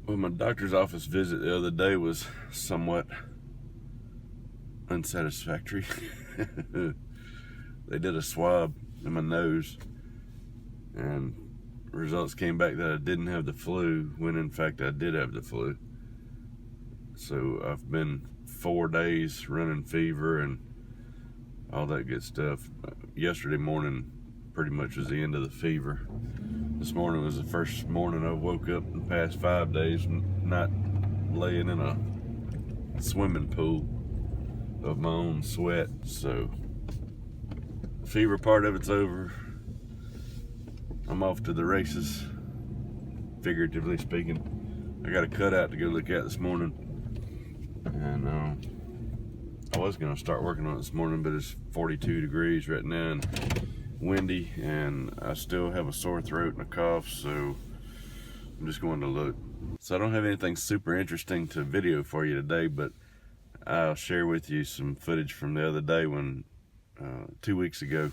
Well, my doctor's office visit the other day was somewhat unsatisfactory. They did a swab in my nose and results came back that I didn't have the flu, when in fact I did have the flu. So I've been 4 days running fever and all that good stuff. Yesterday morning pretty much was the end of the fever. This morning was the first morning I woke up in the past 5 days not laying in a swimming pool of my own sweat. So the fever part of it's over. I'm off to the races, figuratively speaking. I got a cutout to go look at this morning, and I was gonna start working on it this morning, but it's 42 degrees right now and windy, and I still have a sore throat and a cough, so I'm just going to look. So I don't have anything super interesting to video for you today, but I'll share with you some footage from the other day when 2 weeks ago.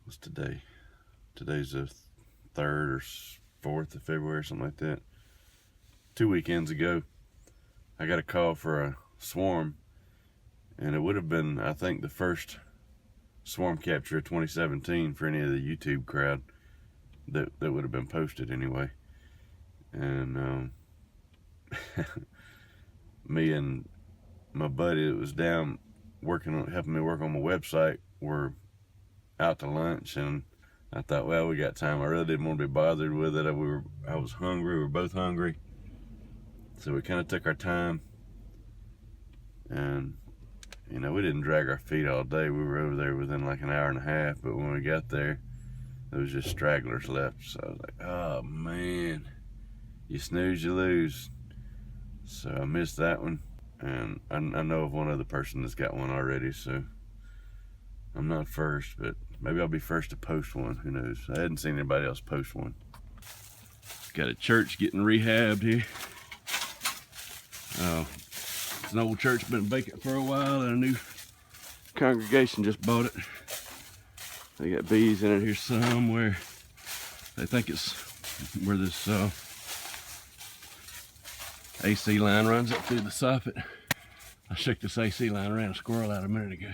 What's today? Today's the 3rd or 4th of February, something like that. 2 weekends ago, I got a call for a swarm, and it would have been, I think, the first swarm capture of 2017 for any of the YouTube crowd that would have been posted anyway. And me and my buddy that was down helping me work on my website were out to lunch, and I thought, well, we got time. I really didn't want to be bothered with it. I was hungry. We were both hungry, so we kind of took our time. And you know, we didn't drag our feet all day. We were over there within like an hour and a half, but when we got there was just stragglers left. So I was like, oh man, you snooze, you lose. So I missed that one, and I know of one other person that's got one already, so I'm not first, but maybe I'll be first to post one, who knows. I hadn't seen anybody else post one. Got a church getting rehabbed here. It's an old church, been vacant for a while, and a new congregation just bought it. They got bees in it here somewhere. They think it's where this AC line runs up through the soffit. I shook this AC line, ran a squirrel out a minute ago.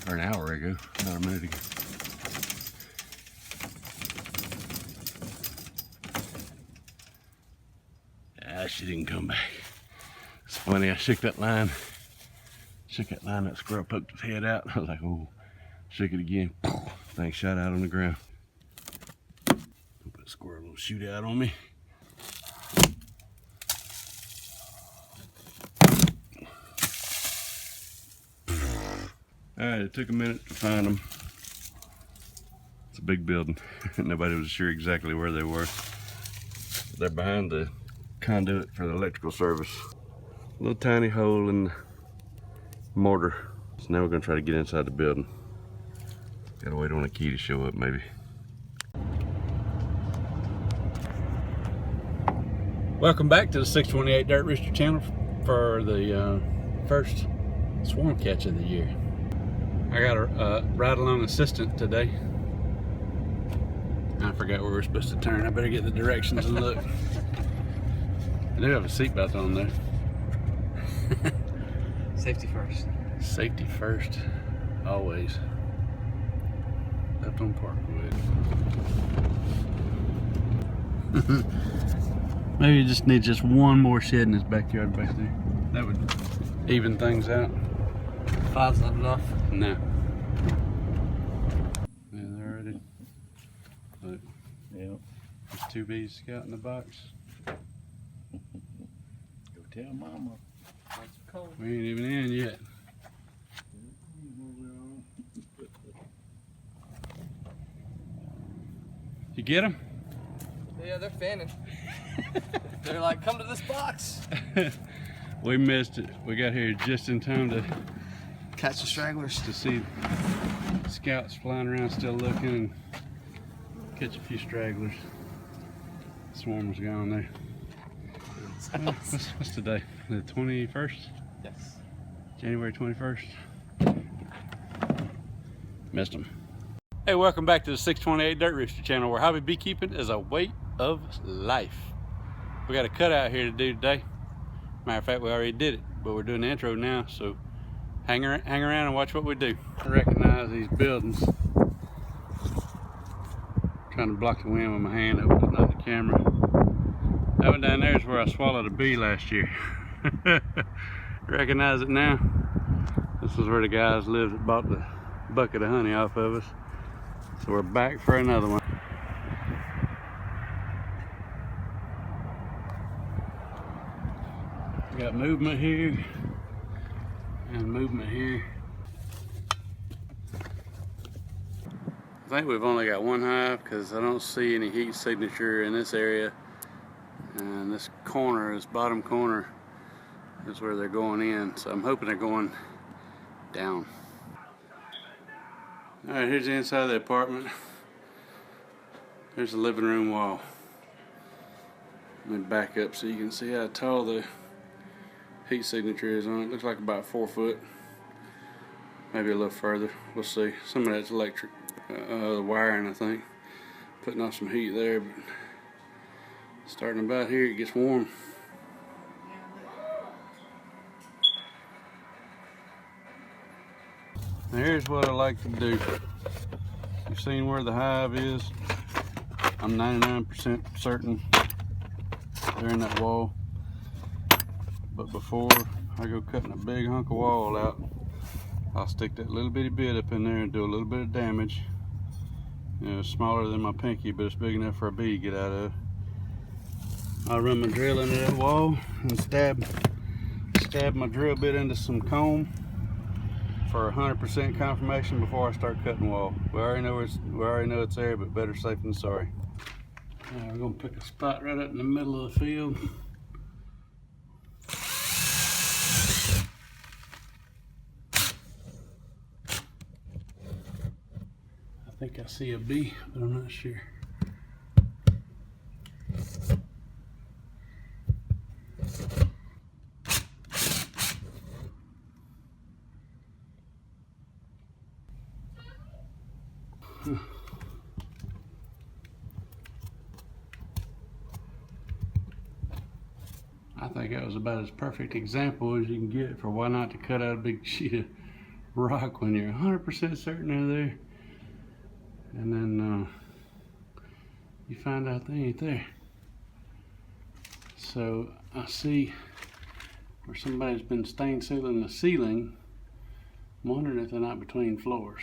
Or an hour ago, not a minute ago. Ah, she didn't come back. It's funny, I shook that line, that squirrel poked his head out. I was like, oh, shook it again. Thing shot out on the ground. Hope that squirrel will shoot out on me. Alright, it took a minute to find them. It's a big building. Nobody was sure exactly where they were. They're behind the conduit for the electrical service. A little tiny hole in the mortar. So now we're going to try to get inside the building. Gotta wait on a key to show up, maybe. Welcome back to the 628 Dirt Rooster channel for the first swarm catch of the year. I got a ride-along assistant today. I forgot where we're supposed to turn. I better get the directions and look. I do have a seatbelt on there. Safety first. Safety first, always. Left on Parkwood. Maybe you just need just one more shed in his backyard back there. That would even things out. 5's not enough. No. Yeah, they're already. Look. Yep. There's 2 bees scouting the box. Go tell mama. It's cold. We ain't even in yet. You get them? Yeah, they're fanning. They're like, come to this box. We missed it. We got here just in time to catch the stragglers. To see scouts flying around still looking and catch a few stragglers. Swarm was gone there. Well, what's today? The 21st? Yes. January 21st. Missed them. Hey, welcome back to the 628 Dirt Rooster channel, where hobby beekeeping is a way of life. We got a cutout here to do today. Matter of fact, we already did it, but we're doing the intro now, so hang around and watch what we do. I recognize these buildings. Trying to block the wind with my hand, hopefully it's not the camera. That one down there is where I swallowed a bee last year. Recognize it now? This is where the guys lived that bought the bucket of honey off of us. So we're back for another one. We got movement here and movement here. I think we've only got one hive because I don't see any heat signature in this area. And this corner, this bottom corner, is where they're going in. So I'm hoping they're going down. All right, here's the inside of the apartment. There's the living room wall. Let me back up so you can see how tall the heat signature is on it. Looks like about 4 foot, maybe a little further. We'll see. Some of that's electric, the wiring, I think, putting off some heat there. But starting about here, it gets warm. Now here's what I like to do. You've seen where the hive is. I'm 99% certain they're in that wall. But before I go cutting a big hunk of wall out, I'll stick that little bitty bit up in there and do a little bit of damage. You know, it's smaller than my pinky, but it's big enough for a bee to get out of. I'll run my drill into that wall and stab my drill bit into some comb for 100% confirmation before I start cutting wall. We already know it's there, but better safe than sorry. We're gonna pick a spot right up in the middle of the field. I think I see a bee, but I'm not sure. I think that was about as perfect example as you can get for why not to cut out a big sheet of rock when you're 100% certain they're there. And then you find out they ain't there. So I see where somebody's been stain sealing the ceiling. I'm wondering if they're not between floors.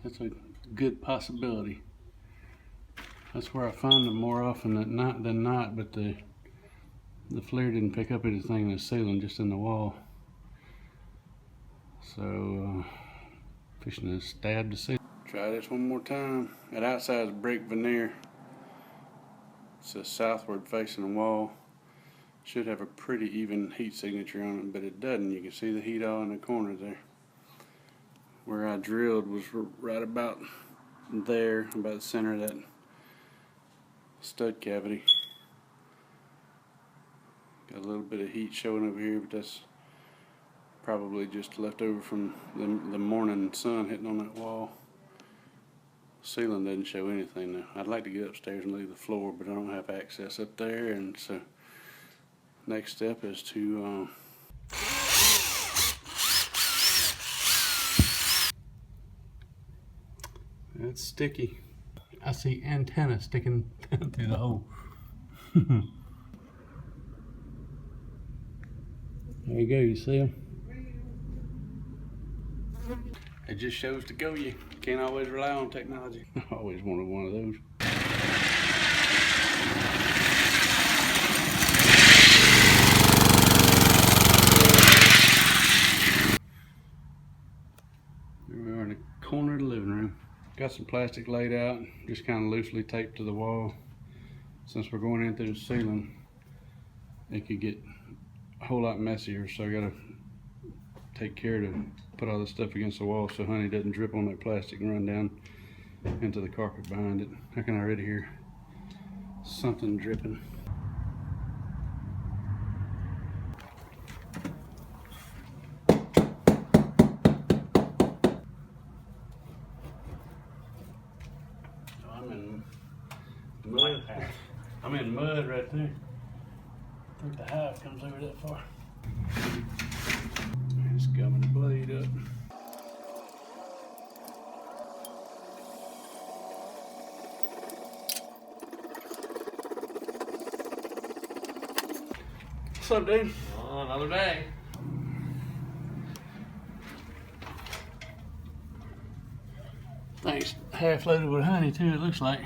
That's a good possibility. That's where I find them more often than not, but the flare didn't pick up anything in the ceiling, just in the wall. So fishing to stab the ceiling. Try this one more time. That outside is brick veneer. It's a southward facing the wall. Should have a pretty even heat signature on it, but it doesn't. You can see the heat all in the corner there. Where I drilled was right about there, about the center of that stud cavity. Got a little bit of heat showing over here, but that's probably just left over from the morning sun hitting on that wall. Ceiling doesn't show anything now. I'd like to get upstairs and leave the floor, but I don't have access up there, and so next step is to it's sticky. I see antenna sticking through the hole. There you go, you see them? It just shows to go. You can't always rely on technology. I always wanted one of those. Here we are in the corner of the living room. Got some plastic laid out, just kind of loosely taped to the wall. Since we're going in through the ceiling, it could get a whole lot messier, so I gotta take care to put all this stuff against the wall so honey doesn't drip on that plastic and run down into the carpet behind it. I can already hear something dripping. I'm in mud right there. I think the hive comes over that far. It's gumming the blade up. What's up, dude? Oh, another day. Thing's half loaded with honey too, it looks like.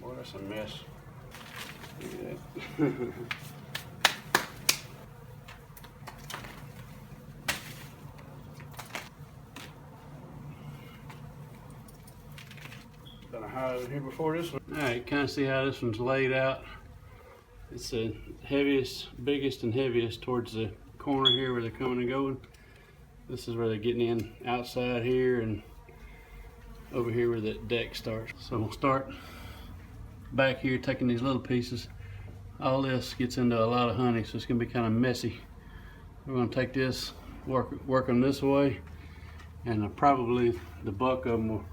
Boy, that's a mess. Look at that. Done a hive here before this one. All right, kind of see how this one's laid out. It's the heaviest, biggest and heaviest towards the corner here where they're coming and going. This is where they're getting in outside here and over here where the deck starts. So we'll start back here taking these little pieces. All this gets into a lot of honey, so it's gonna be kind of messy. We're gonna take this, work them this way, and probably the bulk of them will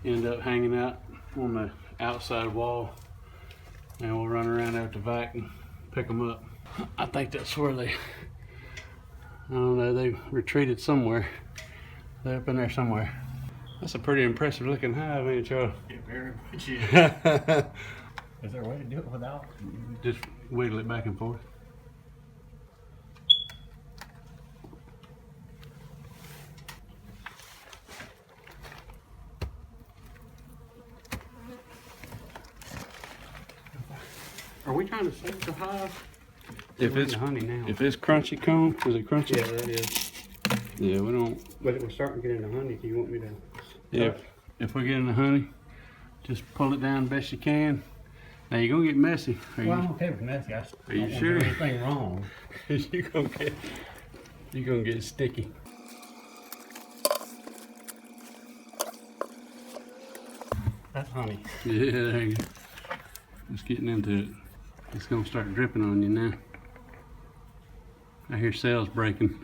end up hanging out on the outside wall, and we'll run around out the vac and pick them up. I think that's where they, I don't know, they retreated somewhere. They're up in there somewhere. That's a pretty impressive looking hive, ain't it, Charlie? It very much is. Is there a way to do it without? Just wiggle it back and forth. Are we trying to save the hive? If We're in it's the honey now. if it's crunchy comb, is it crunchy? Yeah, that is. Yeah, we don't. But it was starting to get into honey. Do you want me to? Yeah, if we get in the honey, just pull it down best you can. Now you're gonna get messy. Are Well, you, I'm okay with messy. I Are don't you want to sure? do anything wrong. you're gonna get sticky. That's honey. Yeah, there you go. Just getting into it. It's gonna start dripping on you now. I hear cells breaking.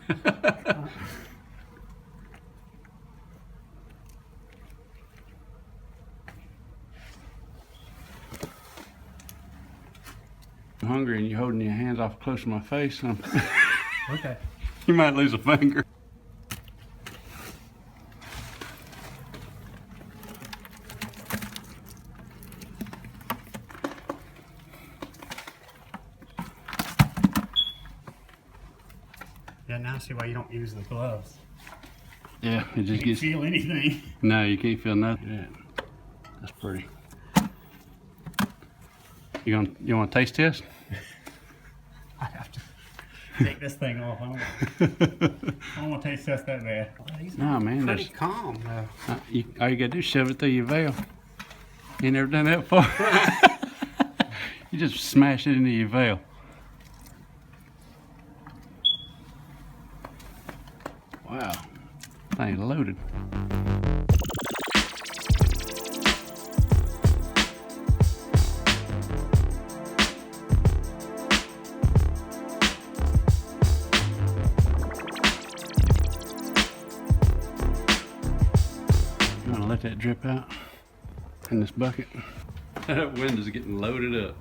I'm hungry and you're holding your hands off close to my face. Okay. You might lose a finger. Yeah, now I see why you don't use the gloves. Yeah, it You just can gets. feel anything. No, you can't feel nothing. Yeah, that's pretty. You want a taste test? I have to take this thing off. I don't want to taste test that bad. Well, he's No, man, pretty that's calm though. all you gotta do is shove it through your veil. You never done that before? You just smash it into your veil. Wow, thing loaded. I'm gonna let that drip out in this bucket. That window's getting loaded up.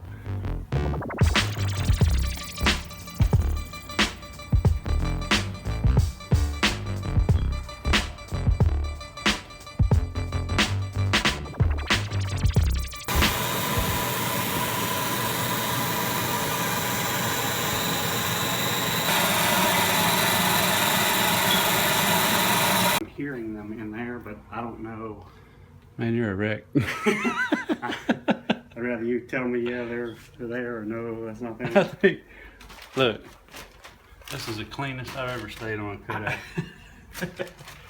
I'm hearing them in there, but I don't know. Man, you're a wreck. I'd rather you tell me, yeah, they're there, or no, that's not I them. think, look, this is the cleanest I've ever stayed on a cutout.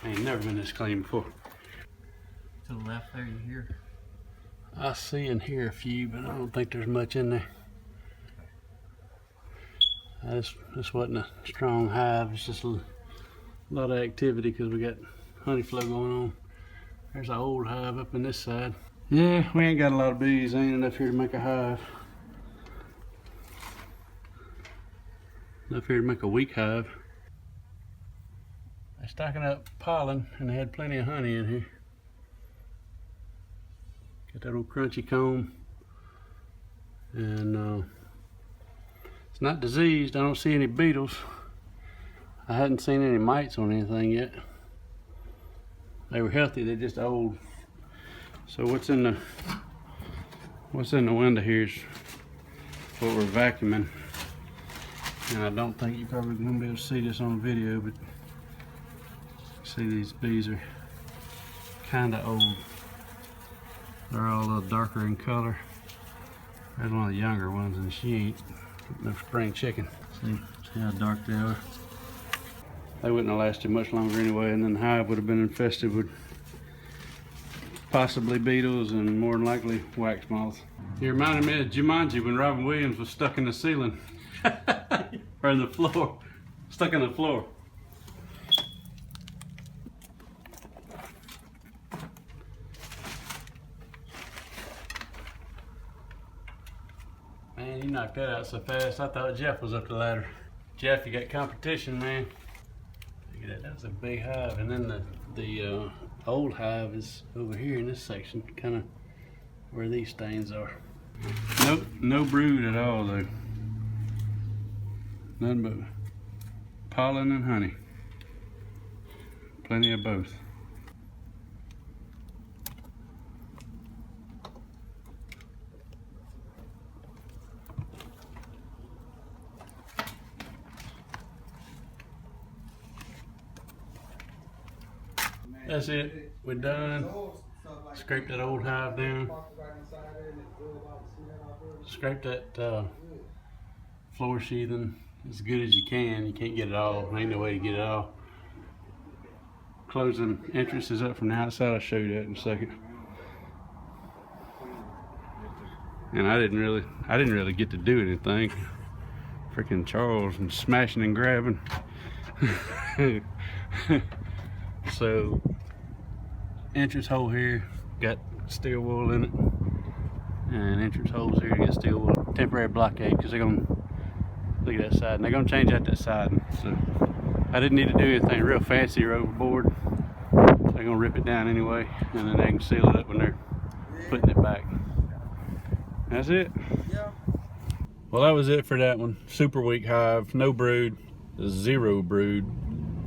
I ain't never been this clean before. To the left there, you hear? I see and hear a few, but I don't think there's much in there. This wasn't a strong hive. It's just A lot of activity because we got honey flow going on. There's an old hive up in this side. Yeah, we ain't got a lot of bees. Ain't enough here to make a hive. Enough here to make a weak hive. They're stocking up pollen and they had plenty of honey in here. Got that old crunchy comb. And it's not diseased. I don't see any beetles. I hadn't seen any mites on anything yet. They were healthy, they're just old. So what's in the window here is what we're vacuuming. And I don't think you're probably gonna be able to see this on video, but see these bees are kinda old. They're all a little darker in color. There's one of the younger ones and she ain't no spring chicken. See how dark they are. They wouldn't have lasted much longer anyway, and then the hive would have been infested with possibly beetles and more than likely wax moths. You reminded me of Jumanji when Robin Williams was stuck in the ceiling. Or in the floor. Stuck in the floor. Man, you knocked that out so fast, I thought Jeff was up the ladder. Jeff, you got competition, man. Look at that, that's a big hive. And then the old hive is over here in this section, kind of where these stains are. Nope, no brood at all though. Nothing but pollen and honey. Plenty of both. That's it. We're done. Scrape that old hive down. Scrape that floor sheathing as good as you can. You can't get it all. Ain't no way to get it all. Closing entrance is up from the outside. I'll show you that in a second. And I didn't really get to do anything. Freaking Charles and smashing and grabbing. So entrance hole here got steel wool in it, and entrance holes here get steel wool. Temporary blockade because they're gonna look at that side, and they're gonna change out that siding. So I didn't need to do anything real fancy or overboard. They're gonna rip it down anyway, and then they can seal it up when they're putting it back. That's it. Yeah. Well, that was it for that one. Super weak hive, no brood, zero brood,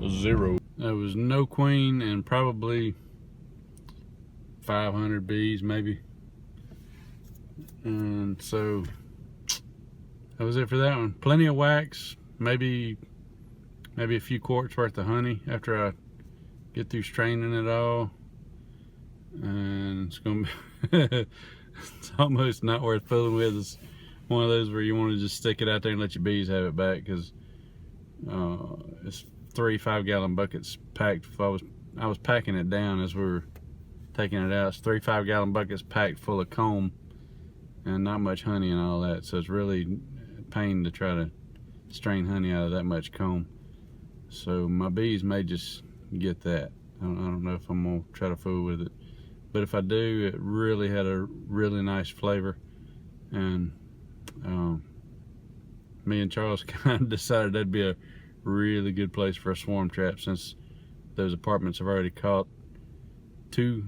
zero. There was no queen and probably 500 bees maybe. And so that was it for that one. Plenty of wax, maybe a few quarts worth of honey after I get through straining it all. And it's gonna be it's almost not worth fooling with. It's one of those where you want to just stick it out there and let your bees have it back, because it's 3 5-gallon buckets packed. I was packing it down as we were taking it out. It's 3 5-gallon buckets packed full of comb and not much honey and all that. So it's really a pain to try to strain honey out of that much comb. So my bees may just get that. I don't know if I'm gonna try to fool with it, but if I do, it really had a really nice flavor. And me and Charles kind of decided that'd be a really good place for a swarm trap, since those apartments have already caught two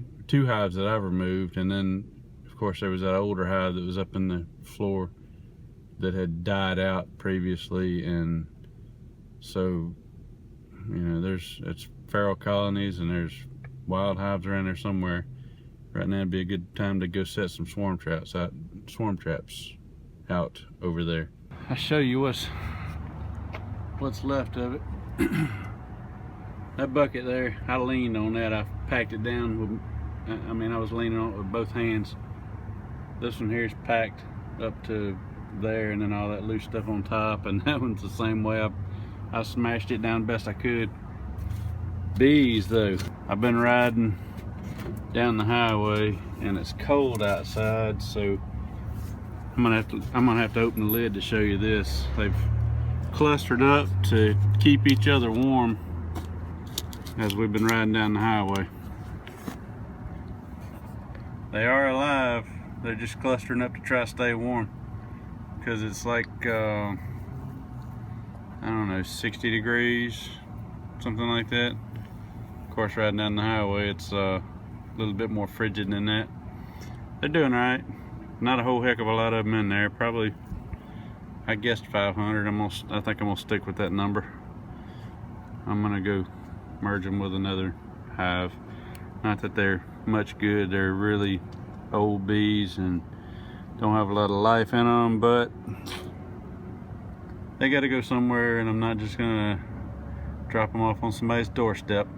hives that I've removed, and then of course there was that older hive that was up in the floor that had died out previously. And so, you know, it's feral colonies and there's wild hives around there somewhere. Right now would be a good time to go set some swarm traps out over there. I'll show you what's left of it. That bucket there, I leaned on that. I packed it down with, I was leaning on it with both hands. This one here is packed up to there, and then all that loose stuff on top, and that one's the same way. I smashed it down best I could. Bees though, I've been riding down the highway and it's cold outside, so I'm gonna have to open the lid to show you this. They've clustered up to keep each other warm as we've been riding down the highway. They are alive. They're just clustering up to try to stay warm because it's like I don't know, 60 degrees, something like that. Of course, riding down the highway, it's a little bit more frigid than that. They're doing all right. Not a whole heck of a lot of them in there. Probably, I guessed 500. I think I'm gonna stick with that number. I'm gonna go merge them with another hive. Not that they're much good. They're really old bees and don't have a lot of life in them, but they got to go somewhere, and I'm not just gonna drop them off on somebody's doorstep.